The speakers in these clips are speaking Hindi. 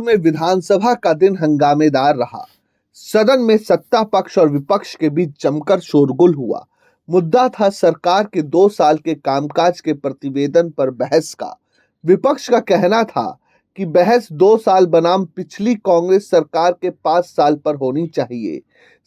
में विधानसभा का दिन हंगामेदार रहा। सदन में सत्ता पक्ष और विपक्ष के बीच जमकर शोरगुल हुआ। मुद्दा था सरकार के 2 साल के कामकाज के प्रतिवेदन पर बहस का। विपक्ष का कहना था कि बहस 2 साल बनाम पिछली कांग्रेस सरकार के 5 साल पर होनी चाहिए।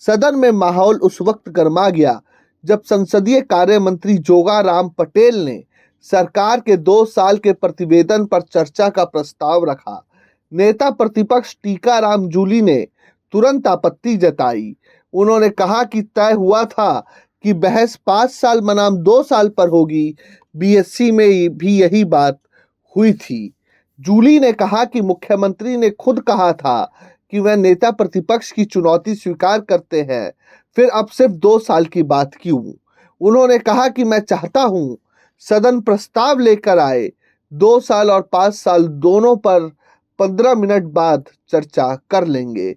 सदन में माहौल उस वक्त गर्मा गया जब संसदीय कार्य मंत्री जोगाराम पटेल ने सरकार के 2 साल के प्रतिवेदन पर चर्चा का प्रस्ताव रखा। नेता प्रतिपक्ष टीकाराम जूली ने तुरंत आपत्ति जताई। उन्होंने कहा कि तय हुआ था कि बहस 5 साल बनाम 2 साल पर होगी। बीएससी में भी यही बात हुई थी। जूली ने कहा कि मुख्यमंत्री ने खुद कहा था कि वह नेता प्रतिपक्ष की चुनौती स्वीकार करते हैं, फिर अब सिर्फ 2 साल की बात क्यों? उन्होंने कहा कि मैं चाहता हूं सदन प्रस्ताव लेकर आए, 2 साल और 5 साल दोनों पर 15 मिनट बाद चर्चा कर लेंगे।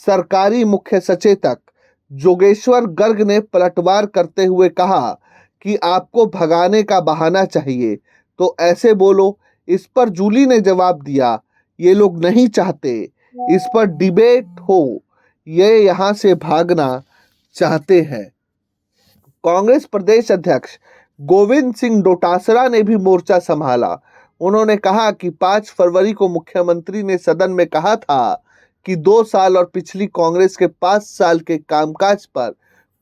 सरकारी मुख्य सचेतक जोगेश्वर गर्ग ने पलटवार करते हुए कहा कि आपको भगाने का बहाना चाहिए तो ऐसे बोलो। इस पर जूली ने जवाब दिया, ये लोग नहीं चाहते इस पर डिबेट हो, ये यहाँ से भागना चाहते हैं। कांग्रेस प्रदेश अध्यक्ष गोविंद सिंह डोटासरा ने भी मोर्चा संभाला। उन्होंने कहा कि 5 फरवरी को मुख्यमंत्री ने सदन में कहा था कि 2 साल और पिछली कांग्रेस के 5 साल के कामकाज पर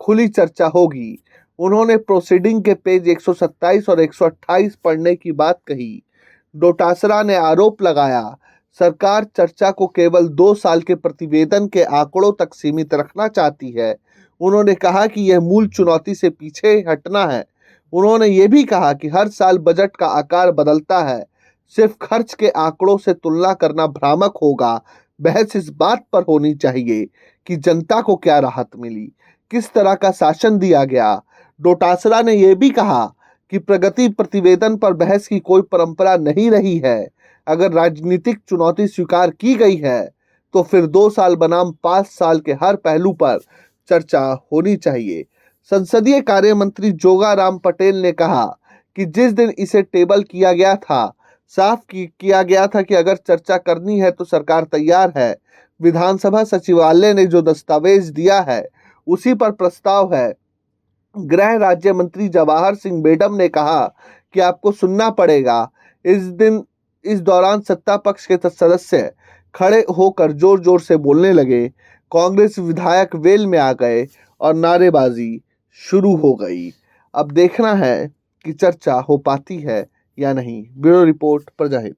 खुली चर्चा होगी। उन्होंने प्रोसीडिंग के पेज 127 और 128 पढ़ने की बात कही। डोटासरा ने आरोप लगाया, सरकार चर्चा को केवल 2 साल के प्रतिवेदन के आंकड़ों तक सीमित रखना चाहती है। उन्होंने कहा कि यह मूल चुनौती से पीछे हटना है। उन्होंने ये भी कहा कि हर साल बजट का आकार बदलता है, सिर्फ खर्च के आंकड़ों से तुलना करना भ्रामक होगा। बहस इस बात पर होनी चाहिए कि जनता को क्या राहत मिली, किस तरह का शासन दिया गया। डोटासरा ने यह भी कहा कि प्रगति प्रतिवेदन पर बहस की कोई परंपरा नहीं रही है। अगर राजनीतिक चुनौती स्वीकार की गई है तो फिर 2 साल बनाम 5 साल के हर पहलू पर चर्चा होनी चाहिए। संसदीय कार्य मंत्री जोगाराम पटेल ने कहा कि जिस दिन इसे टेबल किया गया था, साफ किया गया था कि अगर चर्चा करनी है तो सरकार तैयार है। विधानसभा सचिवालय ने जो दस्तावेज दिया है उसी पर प्रस्ताव है। गृह राज्य मंत्री जवाहर सिंह बेडम ने कहा कि आपको सुनना पड़ेगा। इस दौरान सत्ता पक्ष के सदस्य खड़े होकर जोर जोर से बोलने लगे। कांग्रेस विधायक वेल में आ गए और नारेबाजी शुरू हो गई। अब देखना है कि चर्चा हो पाती है या नहीं। Bureau report, प्रजाहित।